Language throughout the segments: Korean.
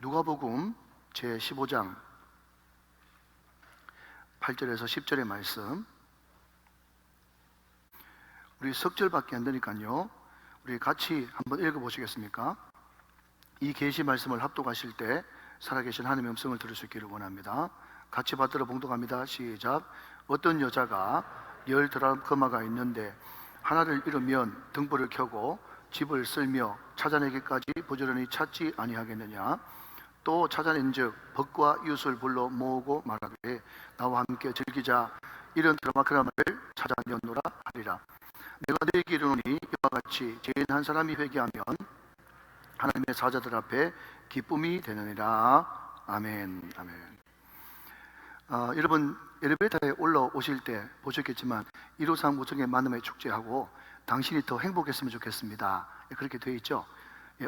누가복음 제15장 8절에서 10절의 말씀, 우리 석절밖에 안 되니까요, 우리 같이 한번 읽어보시겠습니까? 이 계시 말씀을 합독하실 때 살아계신 하나님의 음성을 들을 수 있기를 원합니다. 같이 받들어 봉독합니다. 시작. 어떤 여자가 10드라크마가 있는데 하나를 잃으면 등불을 켜고 집을 쓸며 찾아내기까지 부지런히 찾지 아니하겠느냐? 또 찾아낸즉 벗과 이웃을 불러 모으고 말하되 나와 함께 즐기자. 이런 드라크마를 찾아내노라 하리라. 내가 너희에게 이르노니 이와 같이 죄인 한 사람이 회개하면 하나님의 사자들 앞에 기쁨이 되느니라. 아멘. 아멘. 여러분, 엘리베이터에 올라오실 때 보셨겠지만 1호상 무정의 만남의 축제하고 당신이 더 행복했으면 좋겠습니다, 그렇게 되어 있죠.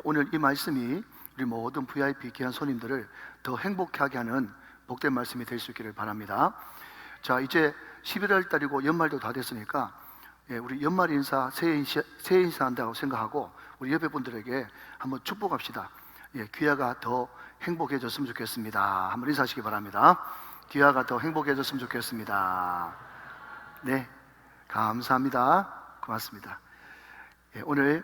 오늘 이 말씀이 우리 모든 VIP 귀한 손님들을 더 행복하게 하는 복된 말씀이 될 수 있기를 바랍니다. 자, 이제 11월 달이고 연말도 다 됐으니까 우리 연말 인사, 새해 인사 한다고 생각하고 우리 옆에 분들에게 한번 축복합시다. 귀하가 더 행복해졌으면 좋겠습니다. 한번 인사하시기 바랍니다. 귀하가 더 행복해졌으면 좋겠습니다. 네, 감사합니다. 고맙습니다. 오늘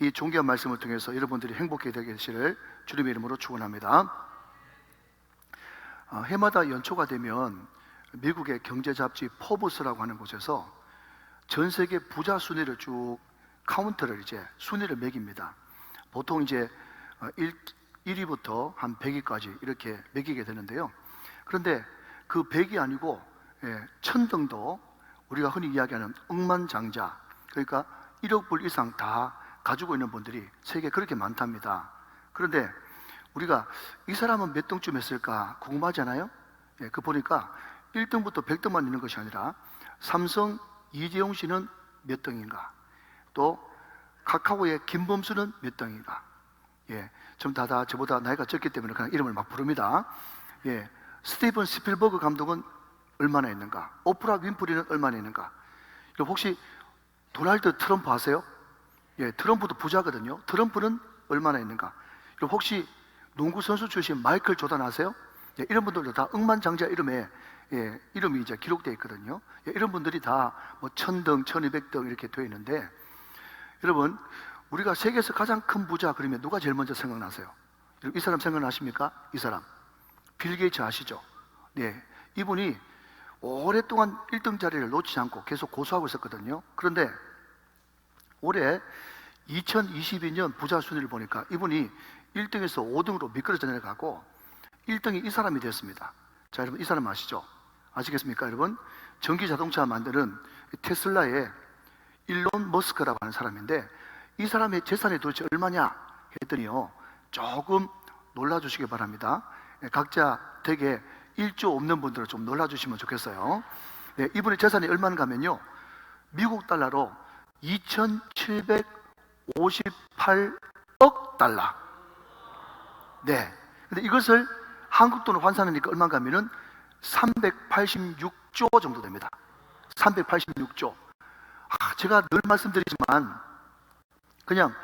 이 존귀한 말씀을 통해서 여러분들이 행복해 되시기를 주님의 이름으로 축원합니다. 해마다 연초가 되면 미국의 경제 잡지 포브스라고 하는 곳에서 전 세계 부자 순위를 쭉 카운트를 이제 순위를 매깁니다. 보통 이제 1위부터 한 100위까지 이렇게 매기게 되는데요. 그런데 그 100이 아니고 1000등도 우리가 흔히 이야기하는 억만장자, 그러니까 1억 불 이상 다 가지고 있는 분들이 세계에 그렇게 많답니다. 그런데 우리가 이 사람은 몇 등쯤 했을까 궁금하잖아요. 그 보니까 1등부터 100등만 있는 것이 아니라 삼성 이재용 씨는 몇 등인가, 또 카카오의 김범수는 몇 등인가. 좀 다 저보다 나이가 적기 때문에 그냥 이름을 막 부릅니다. 스티븐 스필버그 감독은 얼마나 있는가, 오프라 윈프리는 얼마나 있는가. 혹시 도널드 트럼프 아세요? 트럼프도 부자거든요. 트럼프는 얼마나 있는가. 혹시 농구 선수 출신 마이클 조던 아세요? 이런 분들도 다 억만장자 이름에 이름이 이제 기록되어 있거든요. 이런 분들이 다 뭐 1000등, 1200등 이렇게 되어 있는데, 여러분, 우리가 세계에서 가장 큰 부자 그러면 누가 제일 먼저 생각나세요? 이 사람 생각나십니까? 이 사람 빌 게이츠 아시죠? 이분이 오랫동안 1등 자리를 놓치지 않고 계속 고수하고 있었거든요. 그런데 올해 2022년 부자 순위를 보니까 이분이 1등에서 5등으로 미끄러져 내려가고 1등이 이 사람이 됐습니다. 자, 여러분, 이 사람 아시죠? 아시겠습니까, 여러분? 전기 자동차 만드는 테슬라의 일론 머스크라고 하는 사람인데, 이 사람의 재산이 도대체 얼마냐 했더니요, 조금 놀라주시기 바랍니다. 각자 되게 1조 없는 분들은 좀 놀라주시면 좋겠어요. 이분의 재산이 얼마인가 하면요, 미국 달러로 2758억 달러. 근데 이것을 한국 돈으로 환산하니까 얼마인가 하면은 386조 정도 됩니다. 386조. 제가 늘 말씀드리지만 그냥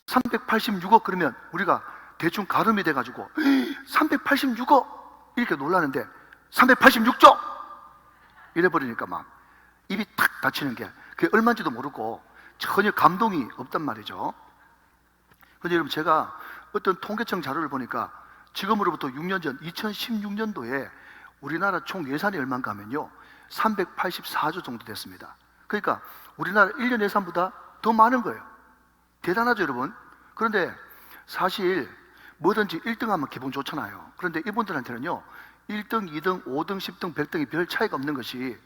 386억 그러면 우리가 대충 가름이 돼가지고 386억 이렇게 놀라는데 386조 이래버리니까 막 입이 탁 닫히는 게 그게 얼마인지도 모르고 전혀 감동이 없단 말이죠. 그런데 여러분, 제가 어떤 통계청 자료를 보니까 지금으로부터 6년 전 2016년도에 우리나라 총 예산이 얼마인가 하면요 384조 정도 됐습니다. 그러니까 우리나라 1년 예산보다 더 많은 거예요. 대단하죠, 여러분? 그런데 사실 뭐든지 1등 하면 기분 좋잖아요. 그런데 이분들한테는요 1등, 2등, 5등, 10등, 100등이 별 차이가 없는 것이,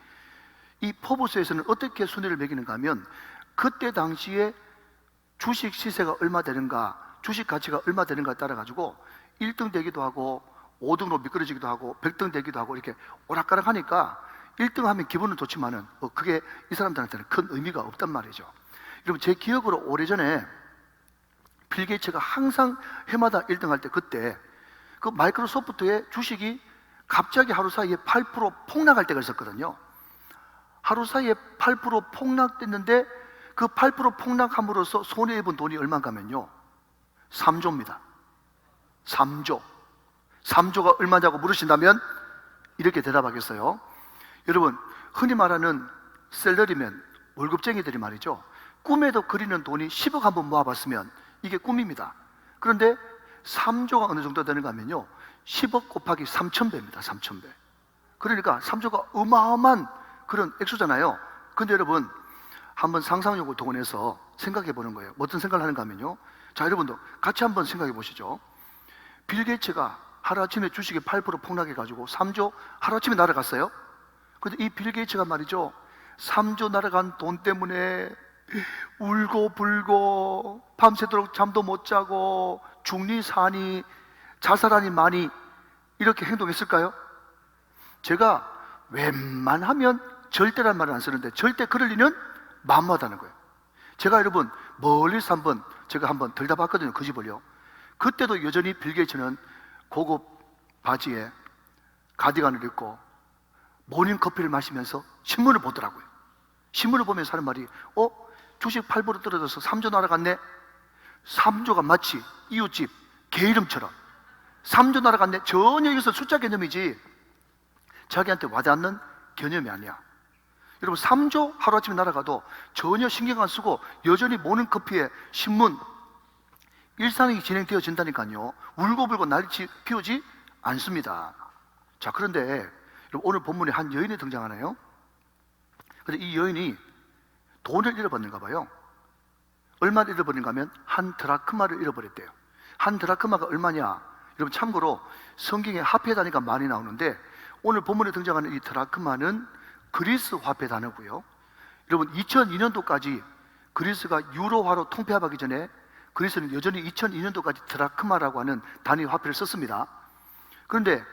이 포브스에서는 어떻게 순위를 매기는가 하면 그때 당시에 주식 시세가 얼마 되는가, 주식 가치가 얼마 되는가에 따라 가지고 1등 되기도 하고 5등으로 미끄러지기도 하고 100등 되기도 하고 이렇게 오락가락 하니까 1등 하면 기분은 좋지만은 그게 이 사람들한테는 큰 의미가 없단 말이죠. 여러분, 제 기억으로 오래전에 빌 게이츠가 항상 해마다 1등 할 때, 그때 그 마이크로소프트의 주식이 갑자기 하루 사이에 8% 폭락할 때가 있었거든요. 하루 사이에 8% 폭락됐는데 그 8% 폭락함으로써 손해 입은 돈이 얼마인가 하면요 3조입니다. 3조. 3조가 얼마냐고 물으신다면 이렇게 대답하겠어요. 여러분, 흔히 말하는 셀러리맨, 월급쟁이들이 말이죠, 꿈에도 그리는 돈이 10억 한번 모아봤으면 이게 꿈입니다. 그런데 3조가 어느 정도 되는가 하면요, 10억 곱하기 3,000배입니다. 3,000배. 그러니까 3조가 어마어마한 그런 액수잖아요. 근데 여러분, 한번 상상력을 동원해서 생각해 보는 거예요. 어떤 생각을 하는가 하면요, 자, 여러분도 같이 한번 생각해 보시죠. 빌 게이츠가 하루아침에 주식이 8% 폭락해가지고 3조 하루아침에 날아갔어요. 근데 이 빌 게이츠가 말이죠, 3조 날아간 돈 때문에 울고 불고 밤새도록 잠도 못 자고 중리 사니 자살하니 많이 이렇게 행동했을까요? 제가 웬만하면 절대란 말을 안 쓰는데 절대 그럴 리는 만무하다는 거예요. 제가 여러분 멀리서 제가 한번 들다봤거든요, 그 집을요. 그때도 여전히 빌 게이츠는 고급 바지에 가디건을 입고 모닝커피를 마시면서 신문을 보더라고요. 신문을 보면서 하는 말이, 주식 8% 떨어져서 3조 날아갔네. 3조가 마치 이웃집 개 이름처럼 3조 날아갔네. 전혀 이것은 숫자 개념이지 자기한테 와닿는 개념이 아니야. 여러분, 3조 하루아침에 날아가도 전혀 신경 안 쓰고 여전히 모닝커피에 신문, 일상이 진행되어진다니까요. 울고불고 난리 피우지 않습니다. 자, 그런데 여러분, 오늘 본문에 한 여인이 등장하나요? 근데 이 여인이 돈을 잃어버렸는가 봐요. 얼마를 잃어버린가 하면 한 드라크마를 잃어버렸대요. 한 드라크마가 얼마냐? 여러분, 참고로 성경에 화폐 단위가 많이 나오는데 오늘 본문에 등장하는 이 드라크마는 그리스 화폐 단어고요. 여러분, 2002년도까지 그리스가 유로화로 통폐합하기 전에 그리스는 여전히 2002년도까지 드라크마라고 하는 단위 화폐를 썼습니다. 그런데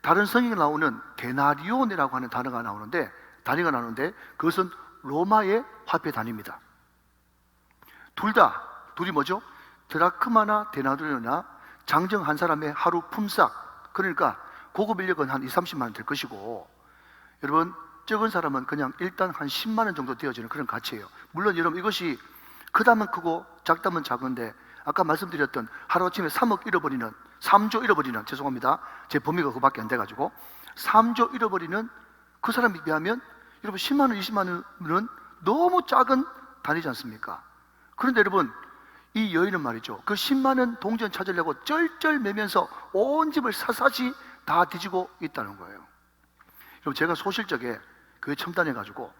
다른 성경에 나오는 데나리온이라고 하는 단위가 나오는데 그것은 로마의 화폐 단위입니다. 둘이 뭐죠? 드라크마나 데나리온이나 장정 한 사람의 하루 품삯, 그러니까 고급 인력은 한 20-30만 원 될 것이고, 여러분, 적은 사람은 그냥 일단 한 10만 원 정도 되어지는 그런 가치예요. 물론 여러분, 이것이 크다면 크고 작다면 작은데 아까 말씀드렸던 하루아침에 3억 잃어버리는, 3조 잃어버리는, 죄송합니다, 제 범위가 그밖에 안 돼가지고 3조 잃어버리는 그 사람에 비하면 여러분 10만 원, 20만 원은 너무 작은 단위지 않습니까? 그런데 여러분, 이 여인은 말이죠, 그 10만 원 동전 찾으려고 쩔쩔매면서 온 집을 샅샅이 다 뒤지고 있다는 거예요. 여러분, 제가 소실적에 교회 첨단해가지고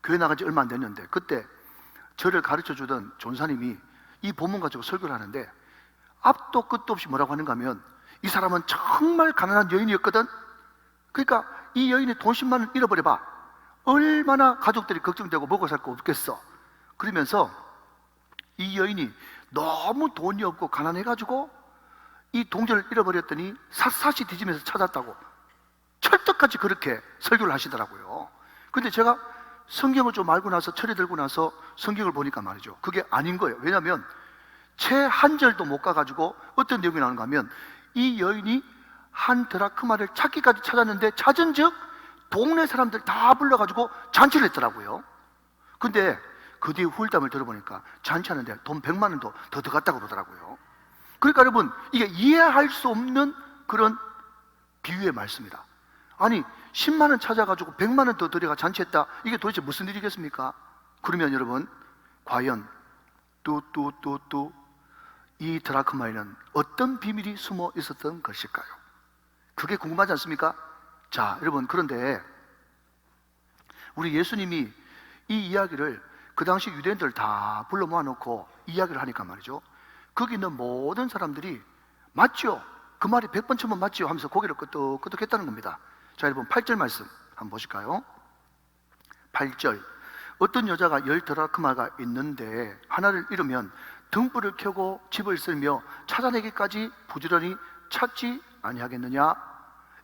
교회 나간 지 얼마 안 됐는데 그때 저를 가르쳐주던 전사님이 이 본문 가지고 설교를 하는데 앞도 끝도 없이 뭐라고 하는가 하면, 이 사람은 정말 가난한 여인이었거든. 그러니까 이 여인이 돈 10만 원 잃어버려봐 얼마나 가족들이 걱정되고 먹고 살 거 없겠어. 그러면서 이 여인이 너무 돈이 없고 가난해가지고 이 동전을 잃어버렸더니 샅샅이 뒤지면서 찾았다고 철떡같이 그렇게 설교를 하시더라고요. 근데 제가 성경을 좀 알고 나서, 철이 들고 나서 성경을 보니까 말이죠, 그게 아닌 거예요. 왜냐하면 채 한 절도 못 가가지고 어떤 내용이 나오는가 하면, 이 여인이 한 드라크마를 찾기까지 찾았는데 찾은 즉 동네 사람들 다 불러가지고 잔치를 했더라고요. 근데 그 뒤에 후일담을 들어보니까 잔치하는데 돈 100만 원도 더 들어갔다고 그러더라고요. 그러니까 여러분, 이게 이해할 수 없는 그런 비유의 말씀이다. 아니, 10만 원 찾아가지고 100만 원 더 들여가 잔치했다, 이게 도대체 무슨 일이겠습니까? 그러면 여러분, 과연 이 드라크마에는 어떤 비밀이 숨어 있었던 것일까요? 그게 궁금하지 않습니까? 자, 여러분, 그런데 우리 예수님이 이 이야기를 그 당시 유대인들 다 불러 모아놓고 이야기를 하니까 말이죠, 거기 있는 모든 사람들이 맞죠? 그 말이 100번 1000번 맞죠? 하면서 고개를 끄덕끄덕 했다는 겁니다. 자, 여러분, 8절 말씀 한번 보실까요? 8절, 어떤 여자가 10 드라크마가 있는데 하나를 잃으면 등불을 켜고 집을 쓸며 찾아내기까지 부지런히 찾지 아니하겠느냐?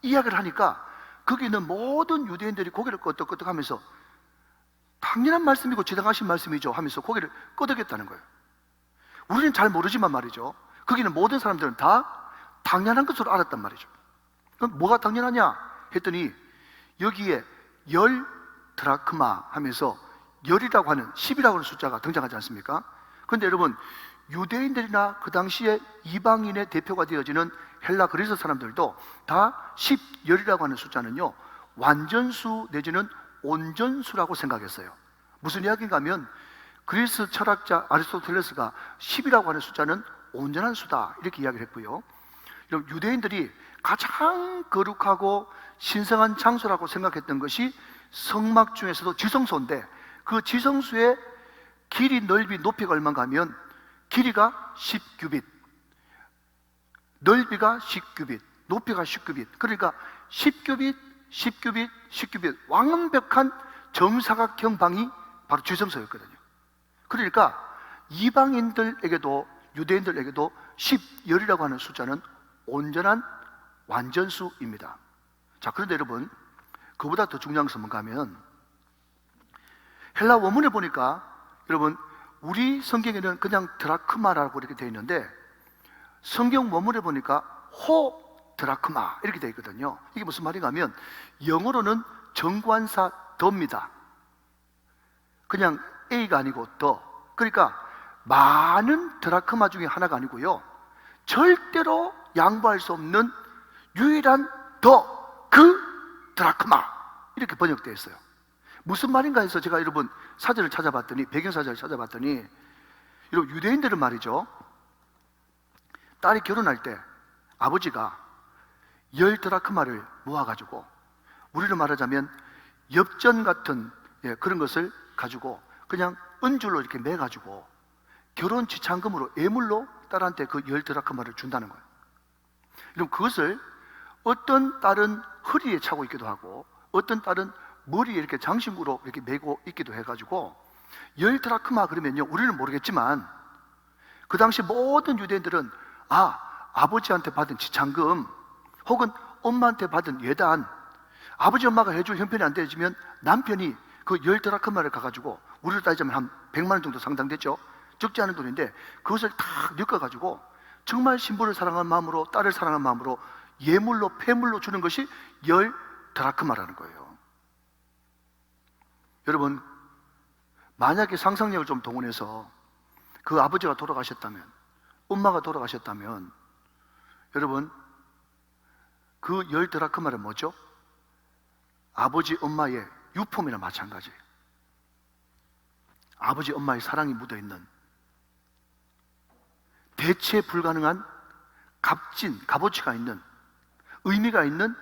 이야기를 하니까 거기 있는 모든 유대인들이 고개를 끄덕끄덕 하면서 당연한 말씀이고 지당하신 말씀이죠 하면서 고개를 끄덕였다는 거예요. 우리는 잘 모르지만 말이죠, 거기는 모든 사람들은 다 당연한 것으로 알았단 말이죠. 그럼 뭐가 당연하냐 했더니 여기에 10 드라크마 하면서 10이라고 하는, 10이라고 하는 숫자가 등장하지 않습니까? 그런데 여러분, 유대인들이나 그 당시에 이방인의 대표가 되어지는 헬라 그리스 사람들도 다 10열이라고 하는 숫자는요, 완전수 내지는 온전수라고 생각했어요. 무슨 이야기인가 하면 그리스 철학자 아리스토텔레스가 10이라고 하는 숫자는 온전한 수다 이렇게 이야기를 했고요. 여러분, 유대인들이 가장 거룩하고 신성한 장소라고 생각했던 것이 성막 중에서도 지성소인데, 그 지성소의 길이, 넓이, 높이가 얼마인가 하면 길이가 10규빗, 넓이가 10규빗, 높이가 10규빗, 그러니까 10규빗, 10규빗, 10규빗 완벽한 정사각형 방이 바로 지성소였거든요. 그러니까 이방인들에게도 유대인들에게도 10열이라고 하는 숫자는 온전한 완전수입니다. 자, 그런데 여러분, 그보다 더 중요한 것은 뭔가 하면 헬라 원문에 보니까 여러분, 우리 성경에는 그냥 드라크마라고 이렇게 되어 있는데 성경 원문에 보니까 호 드라크마 이렇게 되어 있거든요. 이게 무슨 말인가 하면 영어로는 정관사 더입니다. 그냥 A가 아니고 더. 그러니까 많은 드라크마 중에 하나가 아니고요, 절대로 양보할 수 없는 유일한 그 드라크마 이렇게 번역되어 있어요. 무슨 말인가 해서 제가 여러분 사전을 찾아봤더니, 배경사전을 찾아봤더니, 여러분 유대인들은 말이죠, 딸이 결혼할 때 아버지가 10드라크마를 모아가지고, 우리로 말하자면 엽전 같은 그런 것을 가지고 그냥 은줄로 이렇게 매가지고 결혼 지참금으로 예물로 딸한테 그 10드라크마를 준다는 거예요. 그럼 그것을 어떤 딸은 허리에 차고 있기도 하고 어떤 딸은 머리에 이렇게 장신구로 이렇게 메고 있기도 해가지고 10드라크마 그러면요, 우리는 모르겠지만 그 당시 모든 유대인들은 아버지한테 받은 지참금 혹은 엄마한테 받은 예단, 아버지 엄마가 해줄 형편이 안 되지면 남편이 그 10드라크마를 가가지고, 우리로 따지자면 한 100만 원 정도 상당됐죠. 적지 않은 돈인데 그것을 다 엮어가지고 정말 신부를 사랑하는 마음으로, 딸을 사랑하는 마음으로 예물로, 폐물로 주는 것이 10드라크마라는 거예요. 여러분, 만약에 상상력을 좀 동원해서 그 아버지가 돌아가셨다면, 엄마가 돌아가셨다면, 여러분 그 10드라크마는 뭐죠? 아버지 엄마의 유품이나 마찬가지예요. 아버지 엄마의 사랑이 묻어있는, 대체 불가능한 값진, 값어치가 있는, 의미가 있는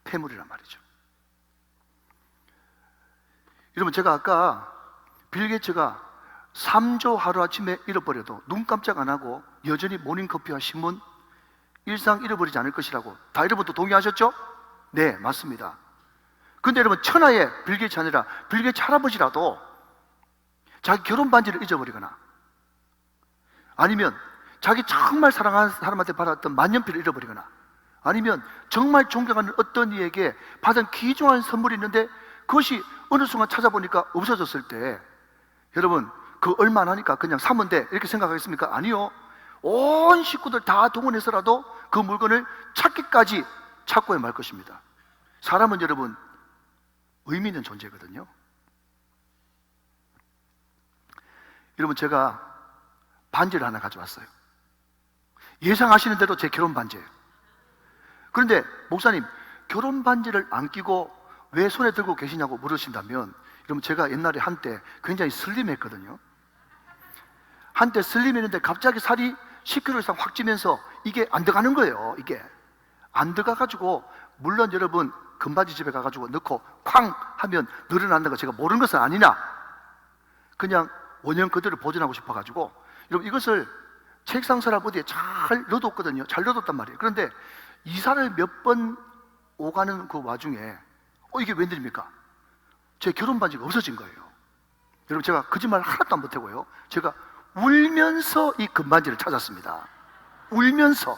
폐물이란 말이죠. 여러분, 제가 아까 빌 게이츠가 3조 하루아침에 잃어버려도 눈 깜짝 안 하고 여전히 모닝커피와 신문, 일상 잃어버리지 않을 것이라고, 다 여러분도 동의하셨죠? 네, 맞습니다. 근데 여러분, 천하의 빌 게이츠 아니라 빌 게이츠 할아버지라도 자기 결혼 반지를 잊어버리거나, 아니면 자기 정말 사랑하는 사람한테 받았던 만년필을 잃어버리거나, 아니면 정말 존경하는 어떤 이에게 받은 귀중한 선물이 있는데 그것이 어느 순간 찾아보니까 없어졌을 때, 여러분 그 얼마 안 하니까 그냥 사면 돼 이렇게 생각하겠습니까? 아니요. 온 식구들 다 동원해서라도 그 물건을 찾기까지 찾고야 말 것입니다. 사람은 여러분 의미 있는 존재거든요. 여러분, 제가 반지를 하나 가져왔어요. 예상하시는 대로 제 결혼 반지예요. 그런데 목사님, 결혼 반지를 안 끼고 왜 손에 들고 계시냐고 물으신다면, 여러분 제가 옛날에 한때 굉장히 슬림했거든요. 한때 슬림했는데 갑자기 살이 10kg 이상 확 찌면서 이게 안 들어가는 거예요. 이게 안 들어가가지고, 물론 여러분 금바지 집에 가가지고 넣고 쾅 하면 늘어난다는 거 제가 모르는 것은 아니냐, 그냥 원형 그대로 보존하고 싶어가지고 여러분 이것을 책상 서랍 어디에 잘 넣어뒀거든요. 잘 넣어뒀단 말이에요. 그런데 이사를 몇 번 오가는 그 와중에 이게 웬일입니까? 제 결혼 반지가 없어진 거예요. 여러분, 제가 거짓말 하나도 안 보태고요, 제가 울면서 이 금반지를 찾았습니다. 울면서.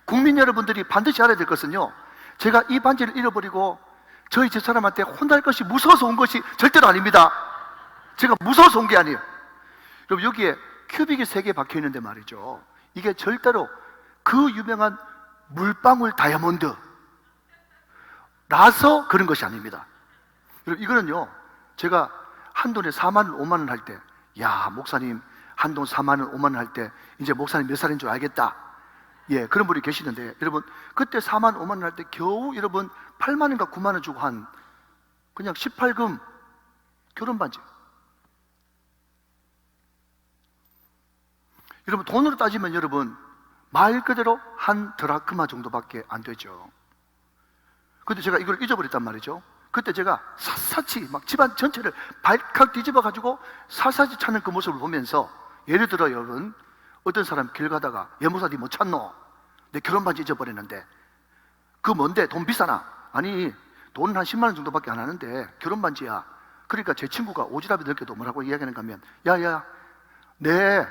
국민 여러분들이 반드시 알아야 될 것은요, 제가 이 반지를 잃어버리고 저희 집사람한테 혼날 것이 무서워서 온 것이 절대로 아닙니다. 제가 무서워서 온 게 아니에요. 여러분, 여기에 큐빅이 3개 박혀 있는데 말이죠, 이게 절대로 그 유명한 물방울 다이아몬드 라서 그런 것이 아닙니다. 여러분, 이거는요, 제가 한돈에 4만 원, 5만 원 할 때, 야 목사님 한돈 4만 원, 5만 원 할 때 이제 목사님 몇 살인 줄 알겠다, 예, 그런 분이 계시는데, 여러분, 그때 4만, 5만 원 할 때 겨우 여러분 8만 원인가 9만 원 주고 한 그냥 18금 결혼 반지. 여러분, 돈으로 따지면 여러분, 말 그대로 한 드라크마 정도밖에 안 되죠. 근데 제가 이걸 잊어버렸단 말이죠. 그때 제가 샅샅이 막 집안 전체를 발칵 뒤집어 가지고 샅샅이 찾는 그 모습을 보면서, 예를 들어 여러분, 어떤 사람 길 가다가 예모사 니 못 찾노? 내 결혼 반지 잊어버렸는데. 그 뭔데? 돈 비싸나? 아니, 돈은 한 10만 원 정도밖에 안 하는데 결혼 반지야. 그러니까 제 친구가 오지랖이 넓게도 뭐라고 이야기하는가 하면, 야야, 내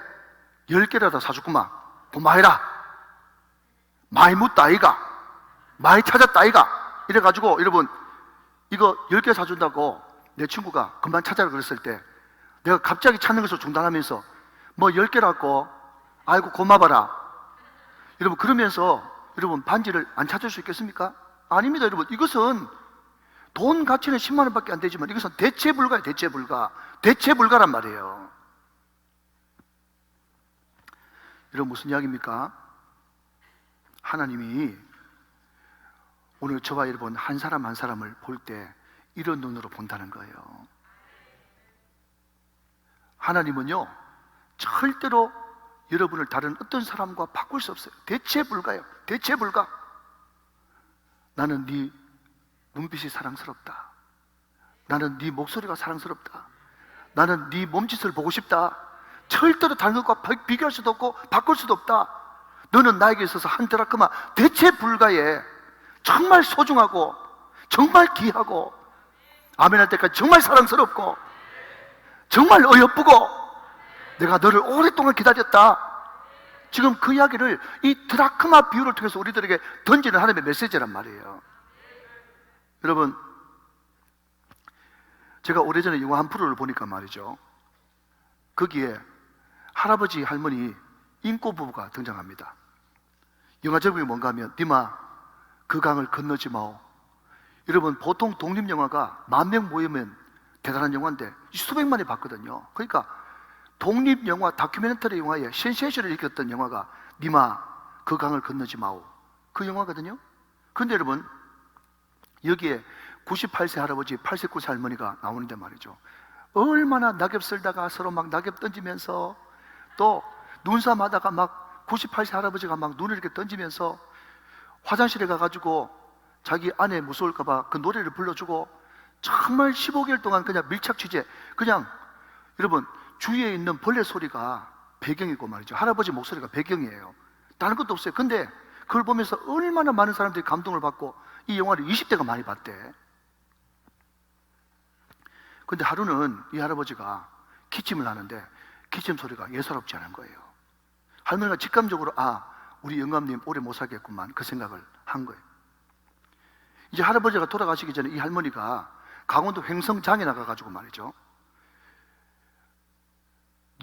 10개라도 사줬구만. 고마해라. 많이 묻다 아이가, 많이 찾았다 아이가. 이래가지고 여러분, 이거 10개 사준다고 내 친구가 금방 찾아라 그랬을 때, 내가 갑자기 찾는 것을 중단하면서 뭐 10개라고, 아이고 고마워라. 여러분, 그러면서 여러분 반지를 안 찾을 수 있겠습니까? 아닙니다. 여러분, 이것은 돈 가치는 10만 원밖에 안 되지만 이것은 대체 불가예요. 대체 불가. 대체 불가란 말이에요. 여러분, 무슨 이야기입니까? 하나님이 오늘 저와 여러분 한 사람 한 사람을 볼 때 이런 눈으로 본다는 거예요. 하나님은요, 절대로 여러분을 다른 어떤 사람과 바꿀 수 없어요. 대체 불가요. 대체 불가. 나는 네 눈빛이 사랑스럽다. 나는 네 목소리가 사랑스럽다. 나는 네 몸짓을 보고 싶다. 절대로 다른 것과 비교할 수도 없고 바꿀 수도 없다. 너는 나에게 있어서 한 드라크마 대체 불가에 정말 소중하고 정말 귀하고, 아멘 할 때까지 정말 사랑스럽고 정말 어여쁘고, 내가 너를 오랫동안 기다렸다. 지금 그 이야기를 이 드라크마 비유를 통해서 우리들에게 던지는 하나님의 메시지란 말이에요. 여러분, 제가 오래전에 영화 한 프로를 보니까 말이죠, 거기에 할아버지 할머니 인꼬 부부가 등장합니다. 영화 제목이 뭔가 하면, 니마 그 강을 건너지 마오. 여러분, 보통 독립영화가 10,000명 모이면 대단한 영화인데 수백만이 봤거든요. 그러니까 독립영화, 다큐멘터리 영화에 센세이션을 일으켰던 영화가 니마 그 강을 건너지 마오, 그 영화거든요. 그런데 여러분, 여기에 98세 할아버지, 89세 할머니가 나오는데 말이죠, 얼마나 낙엽 쓸다가 서로 막 낙엽 던지면서, 또 눈싸움하다가 막 98세 할아버지가 막 눈을 이렇게 던지면서 화장실에 가가지고 자기 아내 무서울까봐 그 노래를 불러주고, 정말 15개월 동안 그냥 밀착 취재, 그냥 여러분 주위에 있는 벌레 소리가 배경이고 말이죠, 할아버지 목소리가 배경이에요. 다른 것도 없어요. 근데 그걸 보면서 얼마나 많은 사람들이 감동을 받고 이 영화를 20대가 많이 봤대. 근데 하루는 이 할아버지가 기침을 하는데 기침 소리가 예사롭지 않은 거예요. 할머니가 직감적으로, 아, 우리 영감님 오래 못 살겠구만, 그 생각을 한 거예요. 이제 할아버지가 돌아가시기 전에 이 할머니가 강원도 횡성장에 나가가지고 말이죠,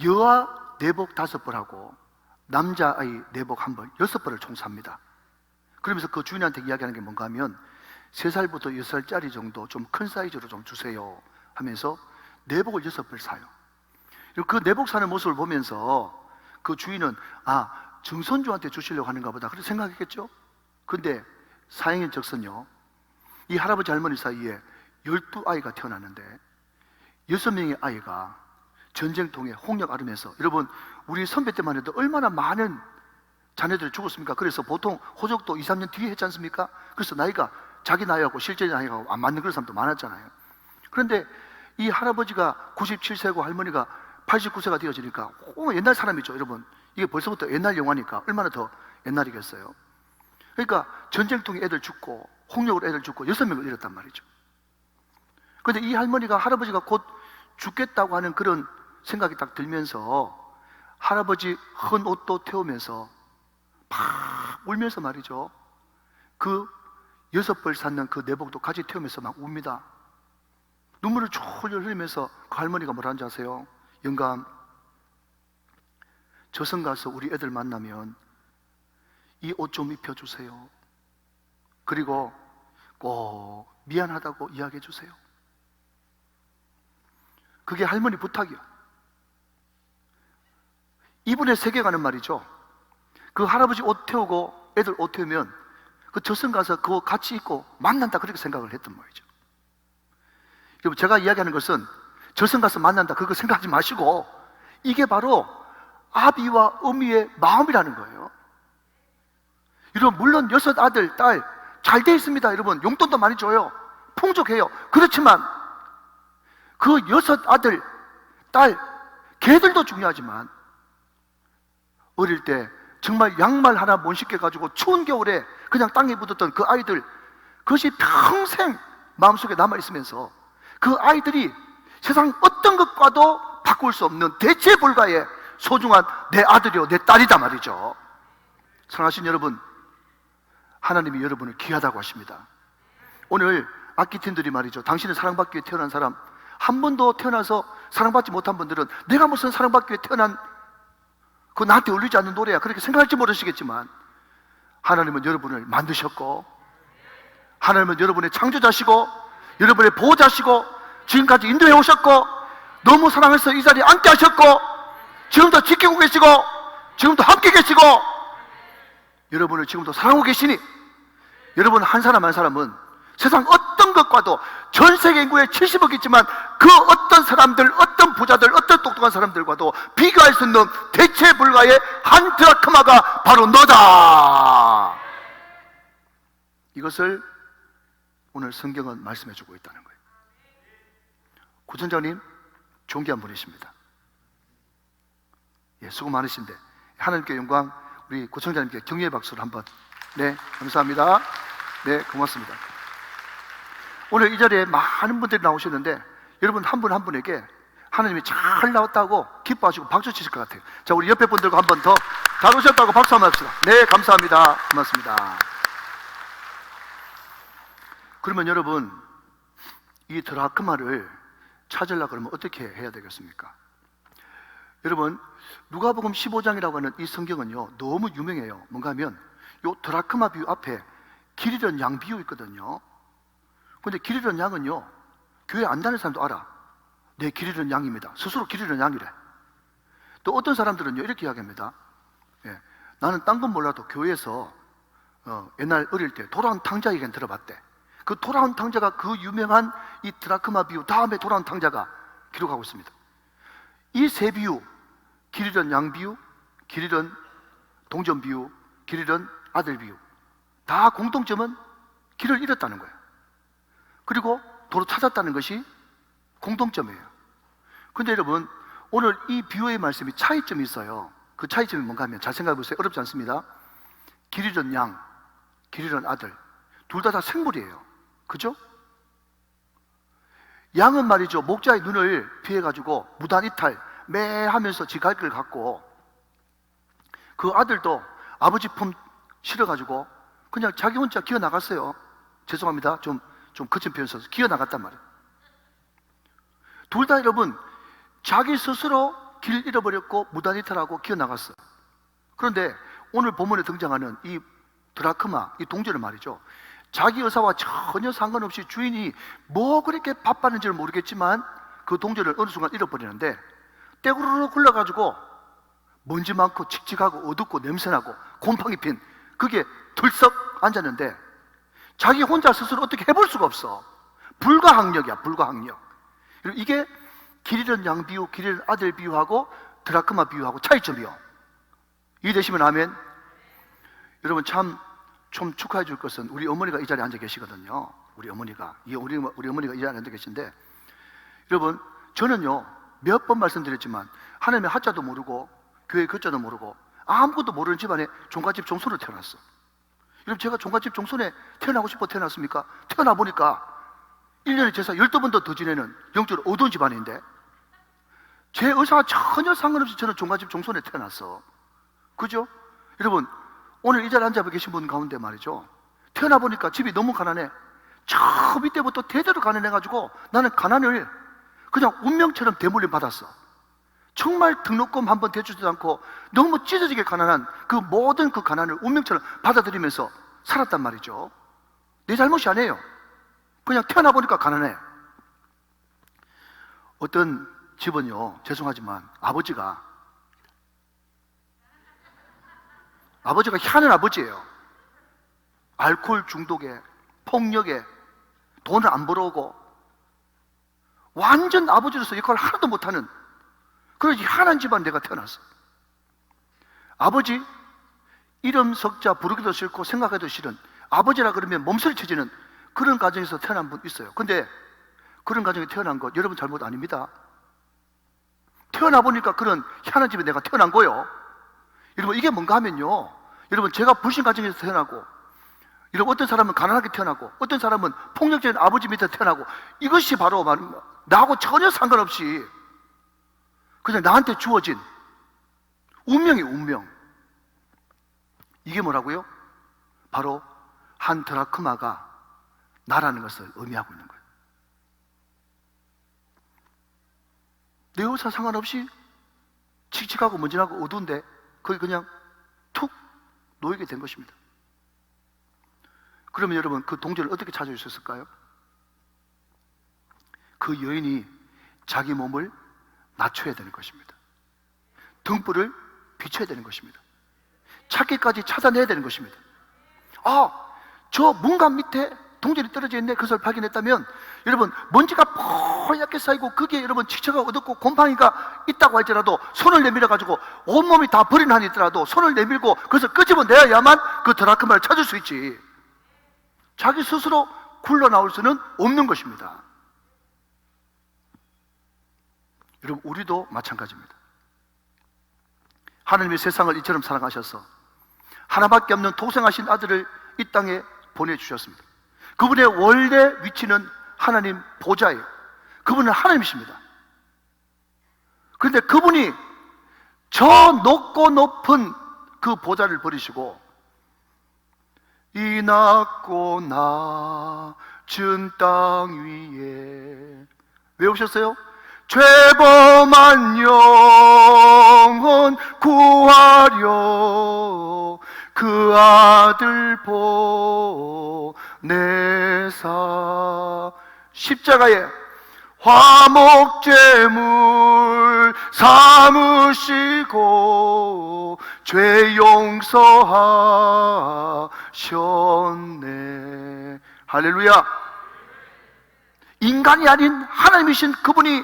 여아 내복 5벌하고 남자아이 내복 1벌, 6벌을 총 삽니다. 그러면서 그 주인한테 이야기하는 게 뭔가 하면, 3살부터 6살짜리 정도 좀 큰 사이즈로 좀 주세요 하면서 내복을 6벌 사요. 그 내복 사는 모습을 보면서 그 주인은, 아, 증손주한테 주시려고 하는가 보다, 그렇게 생각했겠죠. 근데 사행인즉선요, 이 할아버지 할머니 사이에 12아이가 태어났는데 6명의 아이가 전쟁통에 홍역 앓으면서, 여러분 우리 선배 때만 해도 얼마나 많은 자녀들이 죽었습니까? 그래서 보통 호적도 2, 3년 뒤에 했지 않습니까? 그래서 나이가 자기 나이하고 실제 나이가 안 맞는 그런 사람도 많았잖아요. 그런데 이 할아버지가 97세고 할머니가 89세가 되어지니까 옛날 사람이죠. 여러분, 이게 벌써부터 옛날 영화니까 얼마나 더 옛날이겠어요. 그러니까 전쟁통에 애들 죽고 홍역으로 애들 죽고 6명을 잃었단 말이죠. 그런데 이 할머니가, 할아버지가 곧 죽겠다고 하는 그런 생각이 딱 들면서 할아버지 헌 옷도 태우면서 막 울면서 말이죠, 그 6벌 샀는 그 내복도 같이 태우면서 막 웁니다. 눈물을 졸졸 흘리면서 그 할머니가 뭐라는지 아세요? 영감, 저승 가서 우리 애들 만나면 이 옷 좀 입혀주세요. 그리고 꼭 미안하다고 이야기해 주세요. 그게 할머니 부탁이요. 이분의 세계관은 말이죠, 그 할아버지 옷 태우고 애들 옷 태우면 그 저승 가서 그거 같이 입고 만난다, 그렇게 생각을 했던 말이죠. 여러분, 제가 이야기하는 것은 저승 가서 만난다 그거 생각하지 마시고, 이게 바로 아비와 어미의 마음이라는 거예요. 여러분, 물론 6 아들, 딸 잘 돼 있습니다. 여러분, 용돈도 많이 줘요. 풍족해요. 그렇지만 그 6 아들, 딸 걔들도 중요하지만, 어릴 때 정말 양말 하나 못 신겨가지고 추운 겨울에 그냥 땅에 묻었던 그 아이들, 그것이 평생 마음속에 남아있으면서 그 아이들이 세상 어떤 것과도 바꿀 수 없는 대체 불가의 소중한 내 아들이요 내 딸이다 말이죠. 사랑하신 여러분, 하나님이 여러분을 귀하다고 하십니다. 오늘 악기팀들이 말이죠, 당신은 사랑받기 위해 태어난 사람, 한 번도 태어나서 사랑받지 못한 분들은 내가 무슨 사랑받기 위해 태어난, 그거 나한테 어울리지 않는 노래야, 그렇게 생각할지 모르시겠지만, 하나님은 여러분을 만드셨고, 하나님은 여러분의 창조자시고 여러분의 보호자시고 지금까지 인도해 오셨고, 너무 사랑해서 이 자리에 앉게 하셨고, 지금도 지키고 계시고, 지금도 함께 계시고, 여러분을 지금도 사랑하고 계시니, 여러분 한 사람 한 사람은 세상 어떤 것과도, 전 세계 인구의 70억 있지만 그 어떤 사람들, 어떤 부자들, 어떤 똑똑한 사람들과도 비교할 수 없는 대체 불가의 한 드라크마가 바로 너다. 이것을 오늘 성경은 말씀해 주고 있다는 거예요. 구청장님 존귀한 분이십니다. 예, 수고 많으신데 하나님께 영광, 우리 구청장님께 격려의 박수를 한번. 네, 감사합니다. 네, 고맙습니다. 오늘 이 자리에 많은 분들이 나오셨는데, 여러분 한 분 한 분에게 하나님이 잘 나왔다고 기뻐하시고 박수 치실 것 같아요. 자, 우리 옆에 분들과 한 번 더 잘 오셨다고 박수 한번 합시다. 네, 감사합니다. 고맙습니다. 그러면 여러분, 이 드라크마를 찾으려고 그러면 어떻게 해야 되겠습니까? 여러분, 누가복음 15장이라고 하는 이 성경은요 너무 유명해요. 뭔가 하면 요 드라크마 비유 앞에 길 잃은 양 비유 있거든요. 근데 길 잃은 양은요, 교회 안 다니는 사람도 알아. 내 길 잃은 양입니다. 스스로 길 잃은 양이래. 또 어떤 사람들은요 이렇게 이야기합니다. 예, 나는 딴 건 몰라도 교회에서 옛날 어릴 때 돌아온 탕자 얘기는 들어봤대. 그 돌아온 탕자가 그 유명한 이 드라크마 비유 다음에 돌아온 탕자가 기록하고 있습니다. 이 세 비유, 길 잃은 양 비유, 길 잃은 동전 비유, 길 잃은 아들 비유, 다 공통점은 길을 잃었다는 거예요. 그리고 도로 찾았다는 것이 공통점이에요. 근데 여러분, 오늘 이 비유의 말씀이 차이점이 있어요. 그 차이점이 뭔가 하면, 잘 생각해 보세요. 어렵지 않습니다. 길 잃은 양, 길 잃은 아들, 둘 다 생물이에요. 그죠? 양은 말이죠, 목자의 눈을 피해가지고 무단 이탈 매하면서 지 갈 길을 갔고, 그 아들도 아버지 품 실어가지고 그냥 자기 혼자 기어 나갔어요. 죄송합니다, 좀 거친 표현 써서 기어 나갔단 말이에요. 둘 다 여러분 자기 스스로 길 잃어버렸고 무단 이탈하고 기어 나갔어요. 그런데 오늘 본문에 등장하는 이 드라크마, 이 동전을 말이죠, 자기 의사와 전혀 상관없이 주인이 뭐 그렇게 바빴는지를 모르겠지만 그 동전을 어느 순간 잃어버리는데, 떼구르르 굴러가지고 먼지 많고 칙칙하고 어둡고 냄새나고 곰팡이 핀 그게 들썩 앉았는데, 자기 혼자 스스로 어떻게 해볼 수가 없어. 불가항력이야, 불가항력. 이게 길 잃은 양 비유, 길 잃은 아들 비유하고 드라크마 비유하고 차이점이요. 이해되시면 아멘. 여러분 좀 축하해 줄 것은 우리 어머니가 이 자리에 앉아 계시거든요. 우리 어머니가 이 자리에 앉아 계신데, 여러분 저는요 몇 번 말씀드렸지만 하나님의 하자도 모르고 교회 글자도 모르고 아무것도 모르는 집안에 종갓집 종손으로 태어났어. 여러분, 제가 종갓집 종손에 태어나고 싶어 태어났습니까? 태어나 보니까 1년에 제사 12번도 더 지내는 영적으로 어두운 집안인데, 제 의사와 전혀 상관없이 저는 종갓집 종손에 태어났어. 그죠? 여러분, 오늘 이 자리에 앉아 계신 분 가운데 말이죠, 태어나 보니까 집이 너무 가난해. 저 밑에부터 대대로 가난해가지고 나는 가난을 그냥 운명처럼 대물림 받았어. 정말 등록금 한번 대주지도 않고 너무 찢어지게 가난한 그 모든 그 가난을 운명처럼 받아들이면서 살았단 말이죠. 내 잘못이 아니에요. 그냥 태어나 보니까 가난해. 어떤 집은요, 죄송하지만 아버지가 아버지가 희한한 아버지예요. 알코올 중독에, 폭력에, 돈을 안 벌어오고 완전 아버지로서 역할을 하나도 못하는 그런 희한한 집안 내가 태어났어. 아버지 이름 석자 부르기도 싫고 생각해도 싫은, 아버지라 그러면 몸서리쳐지는 그런 가정에서 태어난 분 있어요. 근데 그런 가정에 태어난 거 여러분 잘못 아닙니다. 태어나 보니까 그런 희한한 집에 내가 태어난 거예요. 여러분 이게 뭔가 하면요, 여러분 제가 불신 가정에서 태어나고, 여러분 어떤 사람은 가난하게 태어나고, 어떤 사람은 폭력적인 아버지 밑에 태어나고, 이것이 바로 나하고 전혀 상관없이 그냥 나한테 주어진 운명이에요. 운명. 이게 뭐라고요? 바로 한 드라크마가 나라는 것을 의미하고 있는 거예요. 내 의사 상관없이 칙칙하고 먼지나고 어두운데 거기 그냥 툭 놓이게 된 것입니다. 그러면 여러분 그 동전을 어떻게 찾을 수 있을까요? 그 여인이 자기 몸을 낮춰야 되는 것입니다. 등불을 비춰야 되는 것입니다. 찾기까지 찾아내야 되는 것입니다. 아, 저 문간 밑에 동전이 떨어져 있네. 그것을 발견했다면 여러분 먼지가 뽀얗게 쌓이고 거기에 여러분 칙칙하고 어둡고 곰팡이가 있다고 할지라도 손을 내밀어 가지고 온몸이 다 버린 한이 있더라도 손을 내밀고 그것을 끄집어내야만 그 드라크마를 찾을 수 있지. 자기 스스로 굴러 나올 수는 없는 것입니다. 여러분 우리도 마찬가지입니다. 하나님이 세상을 이처럼 사랑하셔서 하나밖에 없는 독생하신 아들을 이 땅에 보내주셨습니다. 그분의 원래 위치는 하나님 보좌예요. 그분은 하나님이십니다. 그런데 그분이 저 높고 높은 그 보좌를 버리시고 이 낮고 낮은 땅 위에 왜 오셨어요? 죄범한 영혼 구하려 그 아들 보내사 십자가에 화목제물 삼으시고 죄 용서하셨네. 할렐루야. 인간이 아닌 하나님이신 그분이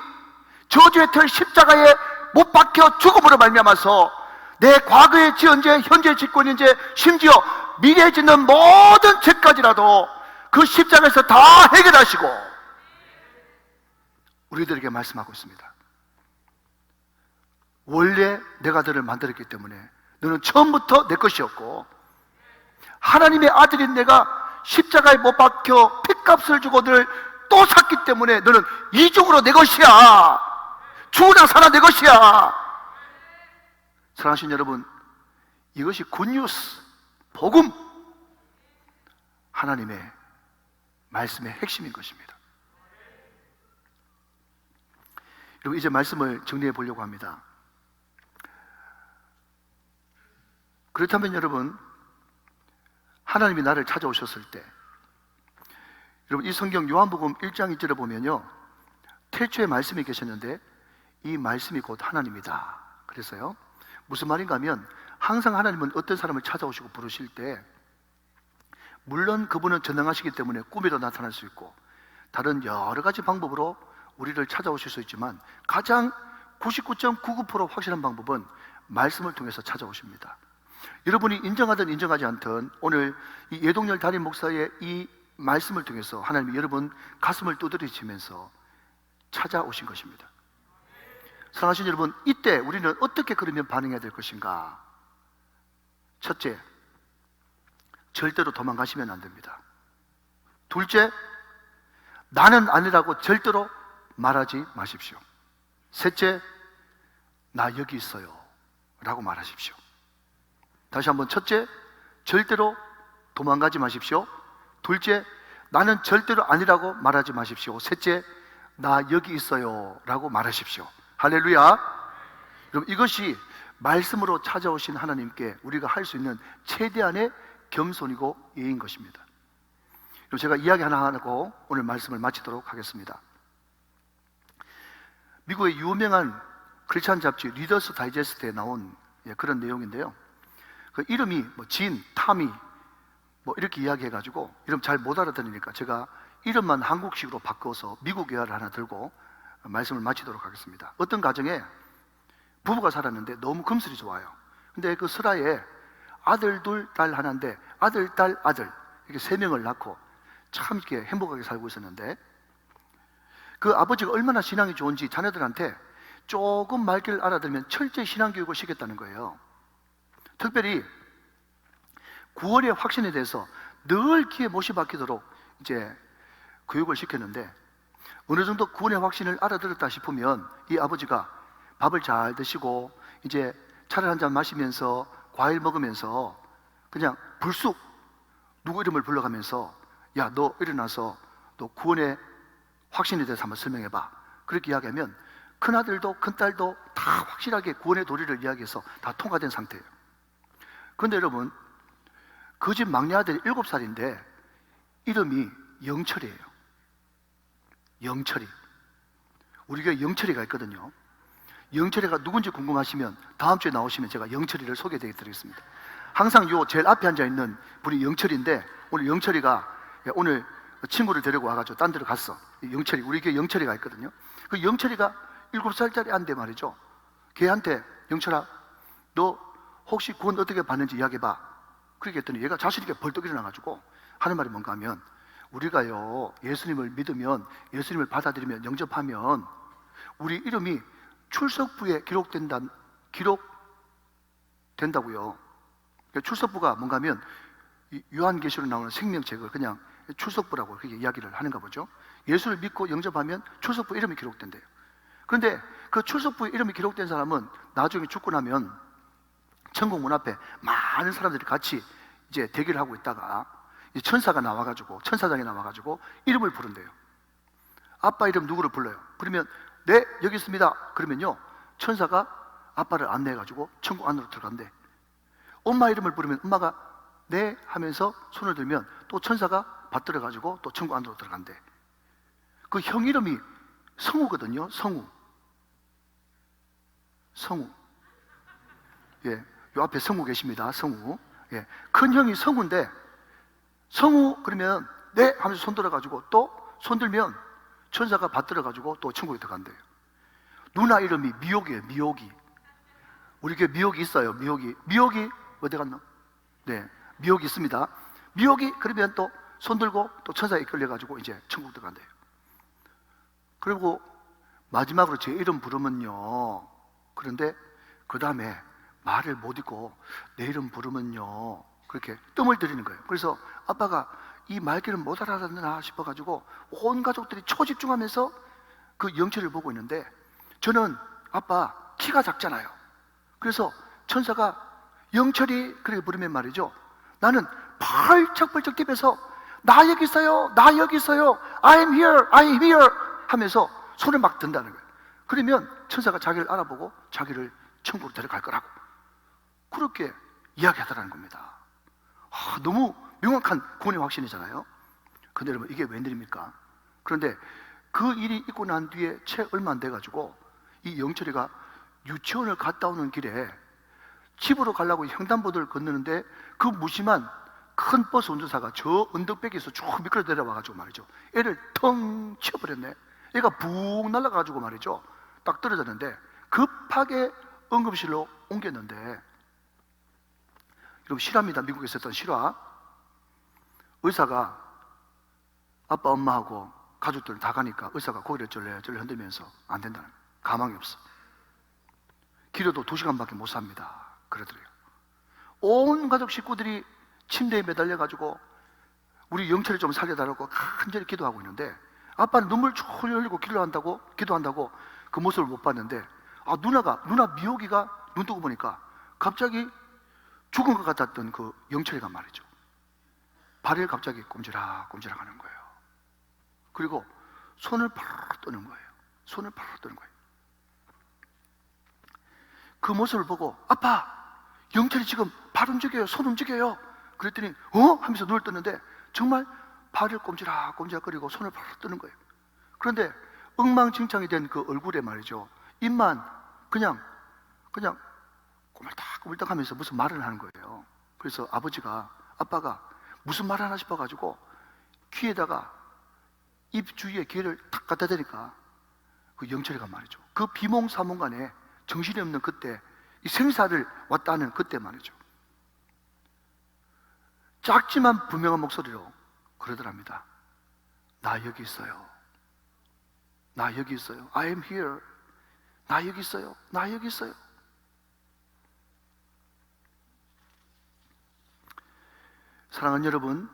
저주의 털 십자가에 못 박혀 죽음으로 말미암아서 내 과거에 지은 죄, 현재 짓고 있는 죄, 심지어 미래에 짓는 모든 죄까지라도 그 십자가에서 다 해결하시고 우리들에게 말씀하고 있습니다. 원래 내가 너를 만들었기 때문에 너는 처음부터 내 것이었고 하나님의 아들인 내가 십자가에 못 박혀 핏값을 주고 너를 또 샀기 때문에 너는 이중으로 내 것이야. 죽으나 살아 내 것이야. 사랑하신 여러분, 이것이 굿뉴스, 복음, 하나님의 말씀의 핵심인 것입니다. 여러분 이제 말씀을 정리해 보려고 합니다. 그렇다면 여러분, 하나님이 나를 찾아오셨을 때, 여러분 이 성경 요한복음 1장 1절에 보면요, 태초에 말씀이 계셨는데 이 말씀이 곧 하나님이다. 그래서요, 무슨 말인가 하면 항상 하나님은 어떤 사람을 찾아오시고 부르실 때 물론 그분은 전능하시기 때문에 꿈에도 나타날 수 있고 다른 여러 가지 방법으로 우리를 찾아오실 수 있지만 가장 99.99% 확실한 방법은 말씀을 통해서 찾아오십니다. 여러분이 인정하든 인정하지 않든 오늘 이 예동열 담임 목사의 이 말씀을 통해서 하나님이 여러분 가슴을 두드리시면서 찾아오신 것입니다. 사랑하신 여러분, 이때 우리는 어떻게 그러면 반응해야 될 것인가? 첫째, 절대로 도망가시면 안 됩니다. 둘째, 나는 아니라고 절대로 말하지 마십시오. 셋째, 나 여기 있어요 라고 말하십시오. 다시 한번, 첫째, 절대로 도망가지 마십시오. 둘째, 나는 절대로 아니라고 말하지 마십시오. 셋째, 나 여기 있어요 라고 말하십시오. 할렐루야. 여러분 이것이 말씀으로 찾아오신 하나님께 우리가 할 수 있는 최대한의 겸손이고 예인 것입니다. 그럼 제가 이야기 하나 하고 오늘 말씀을 마치도록 하겠습니다. 미국의 유명한 크리스찬 잡지 리더스 다이제스트에 나온 그런 내용인데요, 그 이름이 뭐 진, 타미 뭐 이렇게 이야기해가지고 이름 잘 못 알아들으니까 제가 이름만 한국식으로 바꿔서 미국 외화를 하나 들고 말씀을 마치도록 하겠습니다. 어떤 가정에 부부가 살았는데 너무 금슬이 좋아요. 근데 그 슬하에 아들 둘, 딸 하나인데 아들, 딸, 아들 이렇게 3명을 낳고 참 이렇게 행복하게 살고 있었는데 그 아버지가 얼마나 신앙이 좋은지 자녀들한테 조금 말귀를 알아들으면 철저히 신앙교육을 시켰다는 거예요. 특별히 구원의 확신에 대해서 늘 귀에 못이 박히도록 이제 교육을 시켰는데 어느 정도 구원의 확신을 알아들었다 싶으면 이 아버지가 밥을 잘 드시고 이제 차를 한 잔 마시면서 과일 먹으면서 그냥 불쑥 누구 이름을 불러가면서 야, 너 일어나서 너 구원의 확신에 대해서 한번 설명해봐. 그렇게 이야기하면 큰아들도 큰딸도 다 확실하게 구원의 도리를 이야기해서 다 통과된 상태예요. 그런데 여러분, 그 집 막내 아들이 7살인데 이름이 영철이에요. 영철이. 우리 교회 영철이가 있거든요. 영철이가 누군지 궁금하시면 다음 주에 나오시면 제가 영철이를 소개해 드리겠습니다. 항상 요 제일 앞에 앉아 있는 분이 영철인데 오늘 영철이가 오늘 친구를 데리고 와가지고 딴 데로 갔어. 영철이, 우리 교회 영철이가 있거든요. 그 영철이가 7살짜리 안데 말이죠. 걔한테 영철아, 너 혹시 구원 어떻게 받는지 이야기해봐. 그렇게 했더니 얘가 자신있게 벌떡 일어나가지고 하는 말이 뭔가 하면 우리가요 예수님을 믿으면 예수님을 받아들이면 영접하면 우리 이름이 출석부에 기록된다고요. 출석부가 뭔가 하면 요한계시로 나오는 생명책을 그냥 출석부라고 그렇게 이야기를 하는가 보죠. 예수를 믿고 영접하면 출석부 이름이 기록된대요. 그런데 그 출석부에 이름이 기록된 사람은 나중에 죽고 나면 천국 문 앞에 많은 사람들이 같이 이제 대기를 하고 있다가 천사가 나와가지고 천사장이 나와가지고 이름을 부른대요. 아빠 이름 누구를 불러요? 그러면 네 여기 있습니다. 그러면요 천사가 아빠를 안내해가지고 천국 안으로 들어간대. 엄마 이름을 부르면 엄마가 네 하면서 손을 들면 또 천사가 받들어가지고 또 천국 안으로 들어간대. 그 형 이름이 성우거든요. 성우. 예, 요 앞에 성우 계십니다. 성우. 예, 큰 형이 성우인데 성우 그러면 네 하면서 손 들어가지고 또 손 들면 천사가 받들어가지고 또 천국에 들어간대요. 누나 이름이 미옥이에요. 미옥이. 우리 교회 미옥이 있어요. 미옥이 어디 갔나? 네, 미옥이 있습니다. 미옥이 그러면 또 손 들고 또 천사에 이끌려가지고 이제 천국 들어간대요. 그리고 마지막으로 제 이름 부르면요. 그런데 그 다음에 말을 못 잇고 내 이름 부르면요. 그렇게 뜸을 들이는 거예요. 그래서 아빠가 이 말귀를 못 알아듣나 싶어가지고 온 가족들이 초집중하면서 그 영철을 보고 있는데 저는 아빠 키가 작잖아요. 그래서 천사가 영철이 그렇게 부르면 말이죠. 나는 벌쩍벌쩍 뛰면서 나 여기 있어요. 나 여기 있어요. I'm here. I'm here. 하면서 손을 막 든다는 거예요. 그러면 천사가 자기를 알아보고 자기를 천국으로 데려갈 거라고 그렇게 이야기하더라는 겁니다. 너무 명확한 구원의 확신이잖아요. 근데 여러분 이게 웬일입니까? 그런데 그 일이 있고 난 뒤에 채 얼마 안 돼가지고 이 영철이가 유치원을 갔다 오는 길에 집으로 가려고 횡단보도를 건너는데 그 무심한 큰 버스 운전사가 저 언덕배기에서 쭉 미끄러 내려와가지고 말이죠. 애를 텅 치워버렸네. 애가 붕 날아가가지고 말이죠. 딱 떨어졌는데 급하게 응급실로 옮겼는데 여러분 실화입니다. 미국에서 했던 실화. 의사가 아빠 엄마하고 가족들 다 가니까 의사가 고개를 절레절레 흔들면서 안 된다는 거예요. 가망이 없어. 길어도 2시간밖에 못 삽니다. 그러더래요. 온 가족 식구들이 침대에 매달려가지고 우리 영철이 좀 살려달라고 간절히 기도하고 있는데 아빠는 눈물 쫄 흘리고 기도한다고 그 모습을 못 봤는데 누나 미옥이가 눈 뜨고 보니까 갑자기 죽은 것 같았던 그 영철이가 말이죠. 발을 갑자기 꼼지락 하는 거예요. 그리고 손을 펄 뜨는 거예요. 그 모습을 보고 아빠 영철이 지금 발 움직여요. 손 움직여요. 그랬더니 하면서 눈을 떴는데 정말 발을 꼼지락거리고 손을 펄 뜨는 거예요. 그런데 엉망진창이 된 그 얼굴에 말이죠. 입만 그냥 꼬물딱꼬물딱 하면서 무슨 말을 하는 거예요. 그래서 아빠가 무슨 말 하나 싶어가지고 귀에다가 입 주위에 귀를 탁 갖다 대니까 그 영철이가 말이죠. 그 비몽사몽간에 정신이 없는 그때, 이 생사를 왔다 하는 그때 말이죠. 작지만 분명한 목소리로 그러더랍니다. 나 여기 있어요. 나 여기 있어요. I am here. 나 여기 있어요. 나 여기 있어요. 사랑하는 여러분,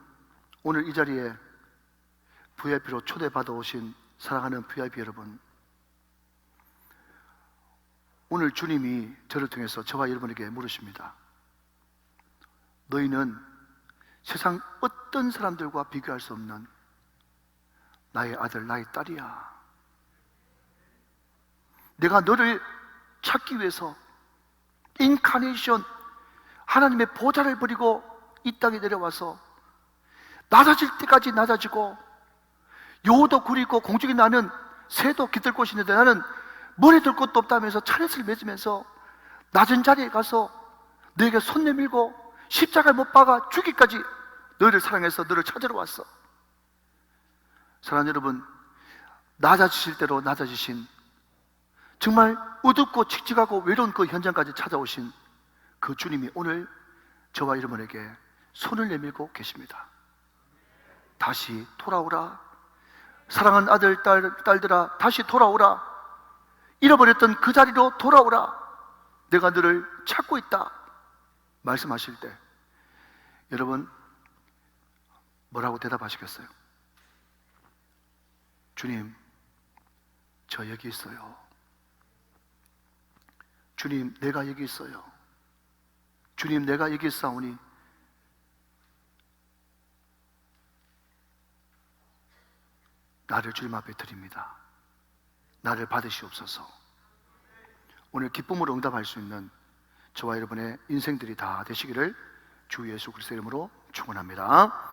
오늘 이 자리에 VIP로 초대받아 오신 사랑하는 VIP 여러분, 오늘 주님이 저를 통해서 저와 여러분에게 물으십니다. 너희는 세상 어떤 사람들과 비교할 수 없는 나의 아들, 나의 딸이야. 내가 너를 찾기 위해서 인카네이션, 하나님의 보좌를 버리고 이 땅에 내려와서 낮아질 때까지 낮아지고 여우도 구리고 공중에 나는 새도 깃들 곳이 있는데 나는 머리 들 곳도 없다면서 차례를 맺으면서 낮은 자리에 가서 너에게 손 내밀고 십자가에 못 박아 죽기까지 너희를 사랑해서 너를 찾으러 왔어. 사랑하는 여러분, 낮아지실 대로 낮아지신, 정말 어둡고 칙칙하고 외로운 그 현장까지 찾아오신 그 주님이 오늘 저와 여러분에게 손을 내밀고 계십니다. 다시 돌아오라. 사랑하는 아들, 딸들아, 다시 돌아오라. 잃어버렸던 그 자리로 돌아오라. 내가 너를 찾고 있다. 말씀하실 때 여러분 뭐라고 대답하시겠어요? 주님, 저 여기 있어요. 주님, 내가 여기 있어요. 주님, 내가 여기 있사오니 나를 주님 앞에 드립니다. 나를 받으시옵소서. 오늘 기쁨으로 응답할 수 있는 저와 여러분의 인생들이 다 되시기를 주 예수 그리스도의 이름으로 축원합니다.